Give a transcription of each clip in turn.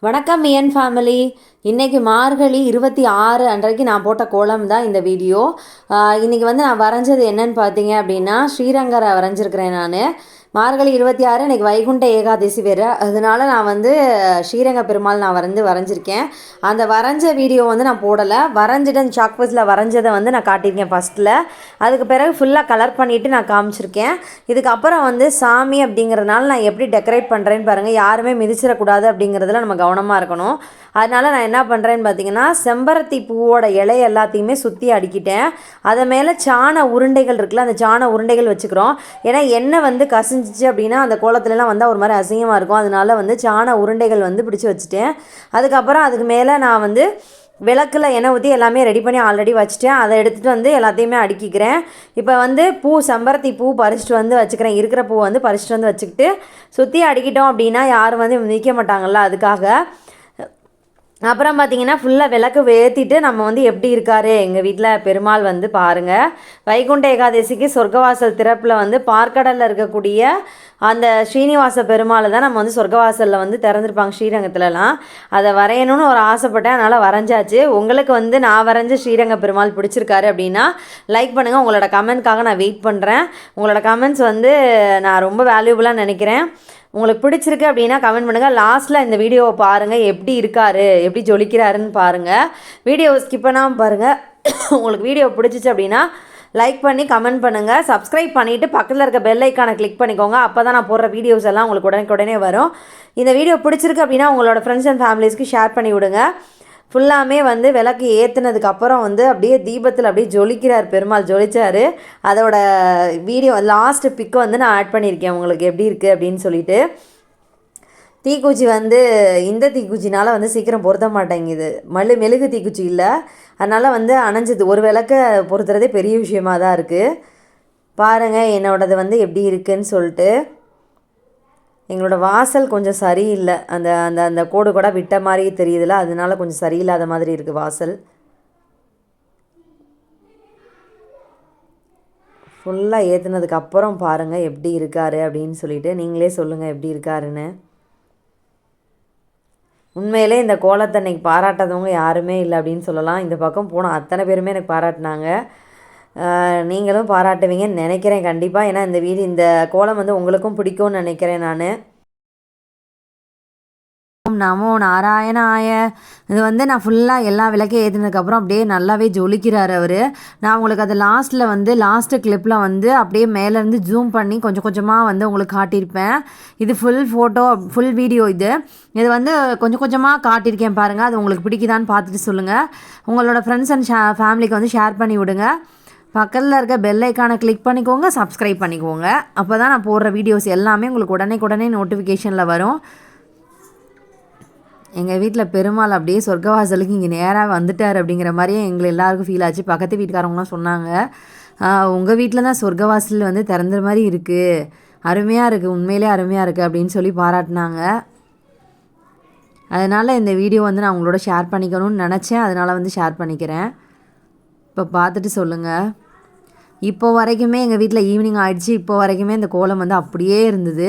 வணக்கம் மியன் ஃபேமிலி. இன்றைக்கி மார்கழி 26 அன்றைக்கு நான் போட்ட கோலம் தான் இந்த வீடியோ. இன்றைக்கி வந்து நான் வரைஞ்சது என்னன்னு பார்த்தீங்க அப்படின்னா, ஸ்ரீரங்கரை வரைஞ்சிருக்கிறேன் நான். மார்கழி 26 இன்றைக்கி வைகுண்ட ஏகாதசி வேறு, அதனால நான் வந்து ஸ்ரீரங்க பெருமாள் நான் வரைஞ்சிருக்கேன். அந்த வரைஞ்ச வீடியோ வந்து நான் போடலை, வரைஞ்சிட்டு அந்த சாக் பீஸில் வரைஞ்சதை வந்து நான் காட்டியிருக்கேன் ஃபஸ்ட்டில். அதுக்கு பிறகு ஃபுல்லாக கலர் பண்ணிவிட்டு நான் காமிச்சிருக்கேன். இதுக்கப்புறம் வந்து சாமி அப்படிங்கிறதுனால நான் எப்படி டெக்கரேட் பண்ணுறேன்னு பாருங்கள். யாருமே மிதிச்சிடக்கூடாது அப்படிங்கிறதுல நம்ம கவனமாக இருக்கணும். அதனால் நான் என்ன பண்ணுறேன்னு பார்த்தீங்கன்னா, செம்பருத்தி பூவோட இலை எல்லாத்தையுமே சுற்றி அடுக்கிட்டேன். அதை மேலே சாண உருண்டைகள் இருக்குல்ல, அந்த சாண உருண்டைகள் வச்சுக்கிறோம். ஏன்னா எண்ணெய் வந்து கசிஞ்சிச்சு அப்படின்னா அந்த கோலத்துலலாம் வந்தால் ஒரு மாதிரி அசிங்கமாக இருக்கும். அதனால வந்து சாண உருண்டைகள் வந்து பிடிச்சி வச்சுட்டேன். அதுக்கப்புறம் அதுக்கு மேலே நான் வந்து விளக்கில் எண்ணெய் ஊற்றி எல்லாமே ரெடி பண்ணி ஆல்ரெடி வச்சுட்டேன். அதை எடுத்துகிட்டு வந்து எல்லாத்தையுமே அடுக்கிக்கிறேன். இப்போ வந்து செம்பருத்தி பூ பறிச்சிட்டு வந்து வச்சுக்கிறேன். இருக்கிற பூ வந்து பறிச்சிட்டு வந்து வச்சுக்கிட்டு சுற்றி அடிக்கிட்டோம் அப்படின்னா யாரும் வந்து நிற்க மாட்டாங்கள்ல, அதுக்காக. அப்புறம் பார்த்திங்கன்னா ஃபுல்லாக விளக்கு ஏற்றிட்டு நம்ம வந்து எப்படி இருக்கார் எங்கள் வீட்டில் பெருமாள் வந்து பாருங்கள். வைகுண்ட ஏகாதசிக்கு சொர்க்கவாசல் திறப்பில் வந்து பார்க்கடலில் இருக்கக்கூடிய அந்த ஸ்ரீனிவாச பெருமாளை தான் நம்ம வந்து சொர்க்கவாசலில் வந்து திறந்துருப்பாங்க ஸ்ரீரங்கத்துலலாம். அதை வரையணும்னு ஒரு ஆசைப்பட்டேன், அதனால் வரைஞ்சாச்சு. உங்களுக்கு வந்து நான் வரைஞ்ச ஸ்ரீரங்க பெருமாள் பிடிச்சிருக்காரு அப்படின்னா லைக் பண்ணுங்கள். உங்களோட கமெண்ட்காக நான் வெயிட் பண்ணுறேன். உங்களோட கமெண்ட்ஸ் வந்து நான் ரொம்ப வேல்யூபுளாக நினைக்கிறேன். உங்களுக்கு பிடிச்சிருக்கு அப்படின்னா கமெண்ட் பண்ணுங்கள். லாஸ்ட்டில் இந்த வீடியோவை பாருங்கள், எப்படி இருக்கார், எப்படி ஜொலிக்கிறாருன்னு பாருங்கள். வீடியோவை ஸ்கிப் பண்ணாமல் பாருங்கள். உங்களுக்கு வீடியோ பிடிச்சிச்சு அப்படின்னா லைக் பண்ணி கமெண்ட் பண்ணுங்கள். சப்ஸ்கிரைப் பண்ணிவிட்டு பக்கத்தில் இருக்க பெல் ஐக்கானை கிளிக் பண்ணிக்கோங்க. அப்போ தான் நான் போடுற வீடியோஸ் எல்லாம் உங்களுக்கு உடனே வரும். இந்த வீடியோ பிடிச்சிருக்கு அப்படின்னா உங்களோட ஃப்ரெண்ட்ஸ் அண்ட் ஃபேமிலிஸ்க்கு ஷேர் பண்ணி விடுங்க. ஃபுல்லாமே வந்து விளக்கு ஏற்றுனதுக்கப்புறம் வந்து அப்படியே தீபத்தில் அப்படியே ஜொலிக்கிறார் பெருமாள், ஜொலிச்சார். அதோட வீடியோ லாஸ்ட்டு பிக்கை வந்து நான் ஆட் பண்ணியிருக்கேன் உங்களுக்கு எப்படி இருக்குது அப்படின்னு சொல்லிட்டு. தீக்குச்சி வந்து இந்த தீக்குச்சினால் வந்து சீக்கிரம் பொருத்த மாட்டேங்குது, மெழுகு தீக்குச்சி இல்லை, அதனால் வந்து அணைஞ்சது. ஒரு விளக்கை பொருத்துறதே பெரிய விஷயமாக தான் இருக்குது. பாருங்கள் என்னோடது வந்து எப்படி இருக்குதுன்னு சொல்லிட்டு. எங்களோட வாசல் கொஞ்சம் சரியில்லை, அந்த அந்த அந்த கோடு கூட விட்ட மாதிரி தெரியுதுல்ல, அதனால கொஞ்சம் சரியில்லாத மாதிரி இருக்குது வாசல். ஃபுல்லாக ஏற்றுனதுக்கப்புறம் பாருங்கள் எப்படி இருக்கார் அப்படின்னு சொல்லிட்டு நீங்களே சொல்லுங்கள் எப்படி இருக்காருன்னு. உண்மையிலே இந்த கோலத்தை அன்றைக்கி பாராட்டாதவங்க யாருமே இல்லை அப்படின்னு சொல்லலாம். இந்த பக்கம் போன அத்தனை பேருமே எனக்கு பாராட்டினாங்க. நீங்களும் பாராட்டுவீங்கன்னு நினைக்கிறேன் கண்டிப்பாக. ஏன்னா இந்த கோலம் வந்து உங்களுக்கும் பிடிக்கும்னு நினைக்கிறேன் நான். நமோ நாராயணாய. இது வந்து நான் ஃபுல்லாக எல்லா விளக்கையும் ஏற்றினதுக்கப்புறம் அப்படியே நல்லாவே ஜொலிக்கிறார் அவர். நான் உங்களுக்கு அது லாஸ்ட்டு கிளிப்பில் வந்து அப்படியே மேலேருந்து ஜூம் பண்ணி கொஞ்சம் கொஞ்சமாக வந்து உங்களுக்கு காட்டியிருப்பேன். இது ஃபுல் வீடியோ. இது வந்து கொஞ்சம் கொஞ்சமாக காட்டியிருக்கேன் பாருங்கள். அது உங்களுக்கு பிடிக்குதான்னு பார்த்துட்டு சொல்லுங்கள். உங்களோட ஃப்ரெண்ட்ஸ் அண்ட் ஃபேமிலிக்கு வந்து ஷேர் பண்ணி விடுங்க. பக்கத்தில் இருக்க பெல் ஐக்கானை கிளிக் பண்ணிக்கோங்க, சப்ஸ்கிரைப் பண்ணிக்கோங்க. அப்போ தான் நான் போடுற வீடியோஸ் எல்லாமே உங்களுக்கு உடனே நோட்டிஃபிகேஷனில் வரும். எங்கள் வீட்டில் பெருமாள் அப்படியே சொர்க்கவாசலுக்கு இங்கே நேராக வந்துட்டார் அப்படிங்கிற மாதிரியே எங்களை எல்லாருக்கும் ஃபீல் ஆச்சு. பக்கத்து வீட்டுக்காரவங்களாம் சொன்னாங்க, உங்கள் வீட்டில் தான் சொர்க்கவாசல் வந்து திறந்த மாதிரி இருக்குது, அருமையாக இருக்குது, உண்மையிலே அருமையாக இருக்குது அப்படின்னு சொல்லி பாராட்டினாங்க. அதனால் இந்த வீடியோ வந்து நான் உங்களோட ஷேர் பண்ணிக்கணும்னு நினச்சேன், அதனால் வந்து ஷேர் பண்ணிக்கிறேன். இப்போ பார்த்துட்டு சொல்லுங்கள். இப்போ வரைக்குமே எங்கள் வீட்டில் ஈவினிங் ஆகிடுச்சு. இப்போ வரைக்குமே இந்த கோலம் வந்து அப்படியே இருந்தது.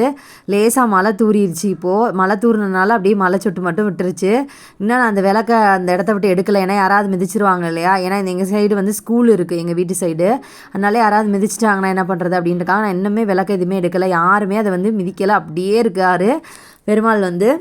லேசாக மழை தூரிடுச்சு. இப்போது மழை தூரினால அப்படியே மழை சொட்டு மட்டும் விட்டுருச்சு. இன்னும் நான் அந்த விளக்கை அந்த இடத்த விட்டு எடுக்கலை, ஏன்னா யாராவது மிதிச்சிருவாங்க இல்லையா. ஏன்னா எங்கள் சைடு வந்து ஸ்கூல் இருக்குது, எங்கள் வீட்டு சைடு. அதனால யாராவது மிதிச்சிட்டாங்கன்னா என்ன பண்ணுறது அப்படின்றக்காக நான் இன்னுமே விளக்கு எதுவுமே எடுக்கலை. யாருமே அதை வந்து மிதிக்கலை, அப்படியே இருக்கார் பெருமாள் வந்து.